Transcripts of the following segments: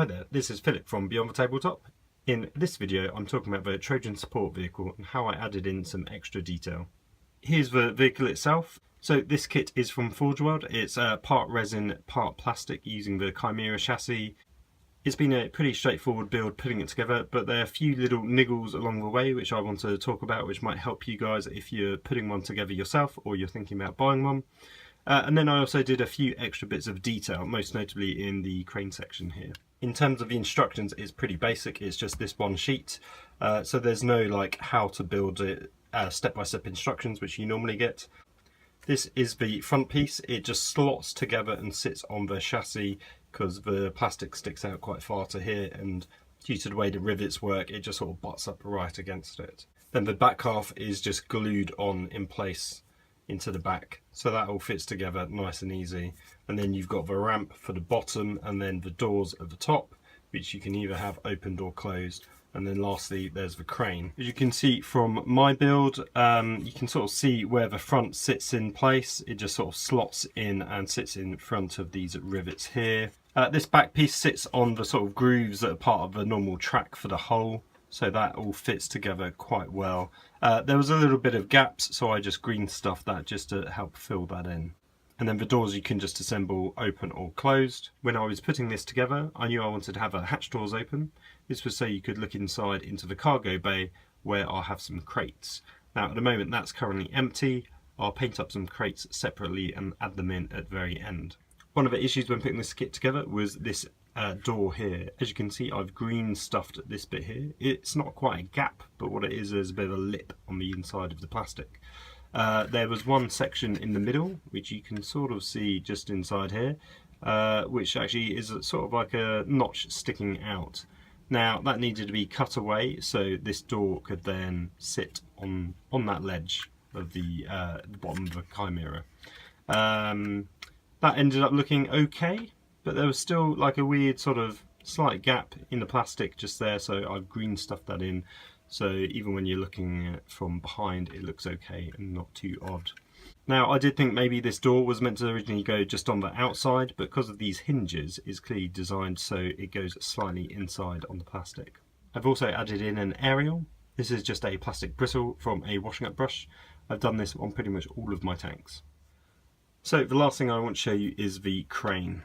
Hi there, this is Philip from Beyond the Tabletop. In this video I'm talking about the Trojan support vehicle and how I added in some extra detail. Here's the vehicle itself. So this kit is from Forgeworld. It's part resin, part plastic using the Chimera chassis. It's been a pretty straightforward build putting it together, but there are a few little niggles along the way which I want to talk about, which might help you guys if you're putting one together yourself or you're thinking about buying one. And then I also did a few extra bits of detail, most notably in the crane section here. In terms of the instructions, it's pretty basic. It's just this one sheet. So there's no like how to build it step-by-step instructions, which you normally get. This is the front piece. It just slots together and sits on the chassis because the plastic sticks out quite far to here, and due to the way the rivets work, it just sort of butts up right against it. Then the back half is just glued on in place into the back, so that all fits together nice and easy. And then you've got the ramp for the bottom and then the doors at the top, which you can either have opened or closed. And then lastly there's the crane. As you can see from my build, you can sort of see where the front sits in place. It just sort of slots in and sits in front of these rivets here. This back piece sits on the sort of grooves that are part of the normal track for the hull, so that all fits together quite well. There was a little bit of gaps, so I just green stuffed that just to help fill that in. And then the doors you can just assemble open or closed. When I was putting this together, I knew I wanted to have a hatch doors open. This was so you could look inside into the cargo bay where I'll have some crates. Now at the moment that's currently empty. I'll paint up some crates separately and add them in at the very end. One of the issues when putting this kit together was this door here. As you can see, I've green stuffed this bit here. It's not quite a gap, but what it is a bit of a lip on the inside of the plastic. There was one section in the middle, which you can sort of see just inside here, which actually is sort of like a notch sticking out. Now that needed to be cut away so this door could then sit on that ledge of the bottom of the Chimera. That ended up looking okay, but there was still like a weird sort of slight gap in the plastic just there, so I've green stuffed that in. So even when you're looking at it from behind, it looks okay and not too odd. Now I did think maybe this door was meant to originally go just on the outside, but because of these hinges, it's clearly designed so it goes slightly inside on the plastic. I've also added in an aerial. This is just a plastic bristle from a washing up brush. I've done this on pretty much all of my tanks. So the last thing I want to show you is the crane.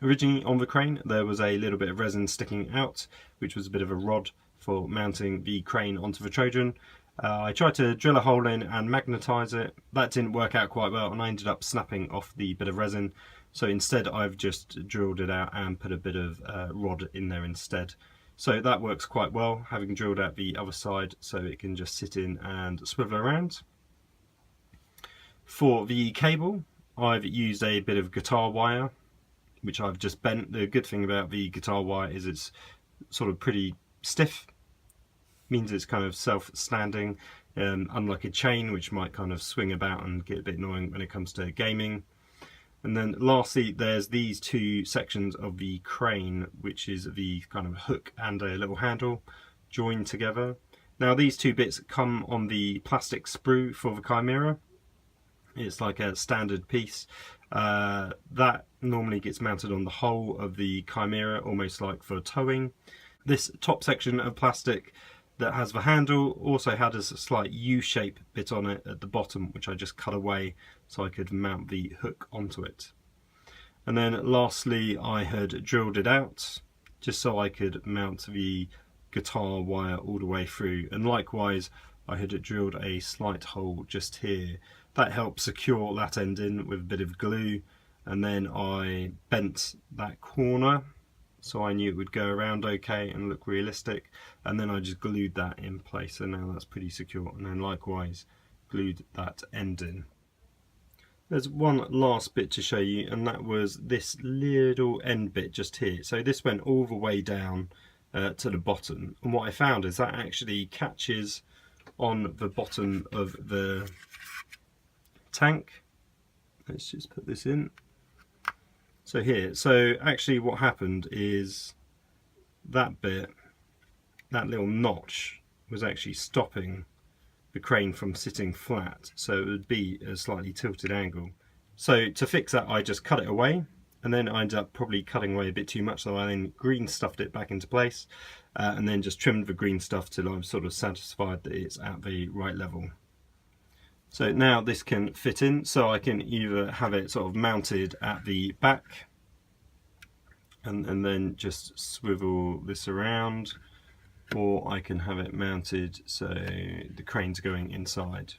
Originally on the crane there was a little bit of resin sticking out, which was a bit of a rod for mounting the crane onto the Trojan. I tried to drill a hole in and magnetise it. That didn't work out quite well and I ended up snapping off the bit of resin. So instead I've just drilled it out and put a bit of rod in there instead. So that works quite well, having drilled out the other side so it can just sit in and swivel around. For the cable, I've used a bit of guitar wire, which I've just bent. The good thing about the guitar wire is it's sort of pretty stiff, means it's kind of self-standing, unlike a chain which might kind of swing about and get a bit annoying when it comes to gaming. And then lastly there's these two sections of the crane, which is the kind of hook and a little handle joined together. Now these two bits come on the plastic sprue for the Chimera. It's like a standard piece. That normally gets mounted on the hull of the Chimera, almost like for towing. This top section of plastic that has the handle also had a slight U-shape bit on it at the bottom, which I just cut away so I could mount the hook onto it. And then lastly I had drilled it out just so I could mount the guitar wire all the way through, and likewise I had drilled a slight hole just here. That helped secure that end in with a bit of glue, and then I bent that corner so I knew it would go around okay and look realistic, and then I just glued that in place, so now that's pretty secure, and then likewise glued that end in. There's one last bit to show you, and that was this little end bit just here. So this went all the way down to the bottom, and what I found is that actually catches on the bottom of the tank. Let's just put this in. So here, so actually what happened is that bit, that little notch was actually stopping the crane from sitting flat, so it would be a slightly tilted angle. So to fix that I just cut it away, and then I ended up probably cutting away a bit too much, so I then green stuffed it back into place, and then just trimmed the green stuff till I'm sort of satisfied that it's at the right level. So now this can fit in, so I can either have it sort of mounted at the back and then just swivel this around, or I can have it mounted so the crane's going inside.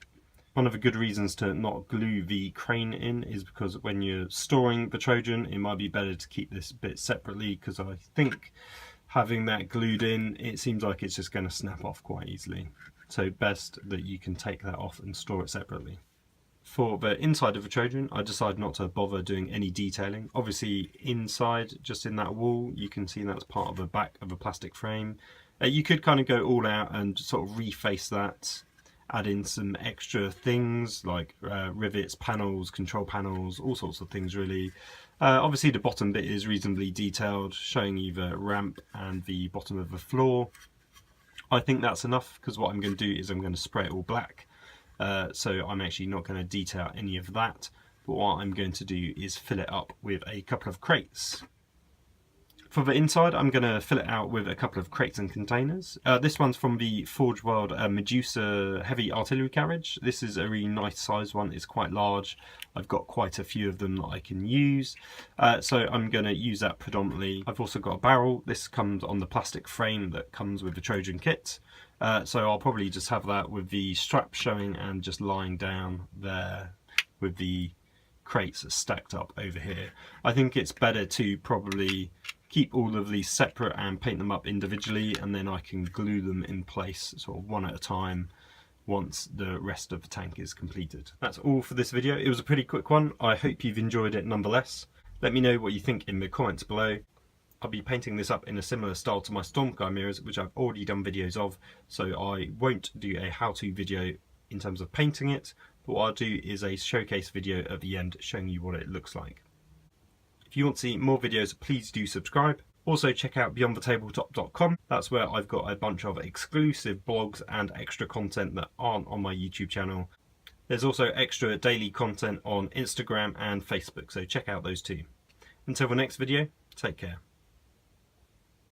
One of the good reasons to not glue the crane in is because when you're storing the Trojan, it might be better to keep this bit separately, because I think having that glued in, it seems like it's just going to snap off quite easily. So best that you can take that off and store it separately. For the inside of the Trojan, I decided not to bother doing any detailing. Obviously inside, just in that wall, you can see that's part of the back of a plastic frame. You could kind of go all out and sort of reface that, add in some extra things like rivets, panels, control panels, all sorts of things really. Obviously the bottom bit is reasonably detailed, showing you the ramp and the bottom of the floor. I think that's enough, because what I'm going to do is I'm going to spray it all black. So I'm actually not going to detail any of that, but what I'm going to do is fill it up with a couple of crates. For the inside, I'm going to fill it out with a couple of crates and containers. This one's from the Forgeworld Medusa heavy artillery carriage. This is a really nice size one, it's quite large. I've got quite a few of them that I can use, so I'm going to use that predominantly. I've also got a barrel. This comes on the plastic frame that comes with the Trojan kit. So I'll probably just have that with the strap showing and just lying down there with the crates stacked up over here. I think it's better to probably keep all of these separate and paint them up individually, and then I can glue them in place sort of one at a time once the rest of the tank is completed. That's all for this video. It was a pretty quick one. I hope you've enjoyed it nonetheless. Let me know what you think in the comments below. I'll be painting this up in a similar style to my Stormsky mirrors, which I've already done videos of, so I won't do a how-to video in terms of painting it, but what I'll do is a showcase video at the end showing you what it looks like. If you want to see more videos, please do subscribe. Also check out beyondthetabletop.com. That's where I've got a bunch of exclusive blogs and extra content that aren't on my YouTube channel. There's also extra daily content on Instagram and Facebook, so check out those too. Until the next video, take care.